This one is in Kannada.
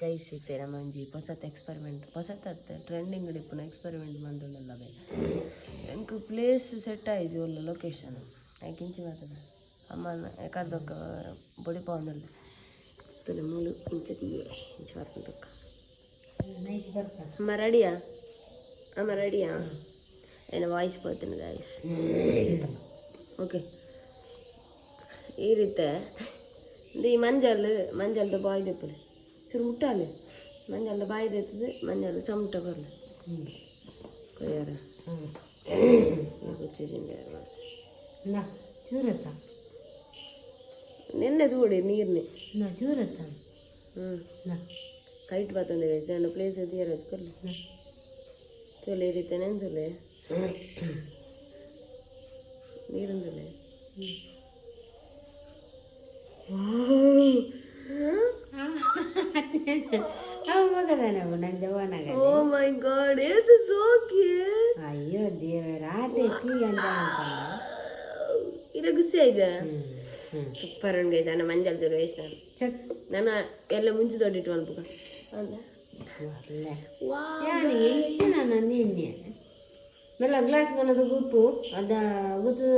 ಕೈ ಸಿಗ್ತೆ ನಮ್ಮ ಒಂಜಿ ಹೊಸತ್ ಎಕ್ಸ್ಪೆರಿಮೆಂಟ್ ಹೊಸತ್ ಟ್ರೆಂಡಿಂಗ್ ಡಿಪ್ಪುನ ಎಕ್ಸ್ಪೆರಿಮೆಂಟ್ ಮಂತೊಂದುಲ್ಲವೆ ಎಂಕ್ ಪ್ಲೇಸ್ ಸೆಟ್ ಆಯ್ತು ಒಳ್ಳೆ ಲೊಕೇಶನ್ ಯಾಕೆ ಇಂಚಿ ಮಾತದ ಅಮ್ಮನ ಯಾಕಡ್ದೊಕ್ಕ ಬೊಡಿ ಪಾವಂದಲ್ಲ ಇಷ್ಟೊಂದು ಮೂಲು ಇಂಚತಿಯೇ ಇಂಚಿ ಬರ್ಕೊಂಡೊಕ್ಕ ಅಮ್ಮ ರೆಡಿಯಾ ಏನು ವಾಯ್ಸ್ ಬರ್ತೀನಿ ಗಾಯ್ಸ್ ಓಕೆ ಈ ರೀತಿ ಈ ಮಂಜಲ್ದ ಬಾಯ್ ದೆಪ್ಪಲೆ ಚೂರು ಮುಟ್ಟಾಲೆ ಮಂಜಲ್ದ ಬಾಯಿ ದೆತ್ತದು ಮಂಜಲ್ದ ಚಮಟ ಬರಲಿ ಕೊಯ್ಯಾರ ಹುಚ್ಚಿ ಚಿಂಡೆ ಚೂರತ್ತ ನೆನ್ನೆ ತೂಡಿ ನೀರ್ನೆ ಚೂರತ್ತ ಕೈಟ್ ಬರ್ತಂದೆ ನನ್ನ ಪ್ಲೇಸ್ ಇರೋದು ಕೊರ್ಲಿ ತೊಲೆ ಈ ರೀತಿ ನೆನ್ಸಲೆ ನೀರಿಂದಲೇ ಓ ಮೈ ಗಾಡ್ ಇದು ಸೋಕಿ ಅಯ್ಯೋ ದೇವರಾತೆ ಅಂತ ಇರ ಗುಸ್ಸಿ ಆಯ್ತಾ ಸೂಪರ್ ಉಂಡು ಗೈಸ್ ಅಣ್ಣ ಮಂಜಲ್ ಚೂರು ವೇಸ್ಟ್ ನಾನು ಎಲ್ಲ ಮುಂಚೆ ದೊಡ್ಡಿಟ್ಟು ಅನ್ಪಕ ನಾನು ನಿನ್ನೆ ಮೆಲ್ಲ ಗ್ಲಾಸ್ ಕೊನದು ಗುಪ್ಪು ಅದ ಗೊತ್ತು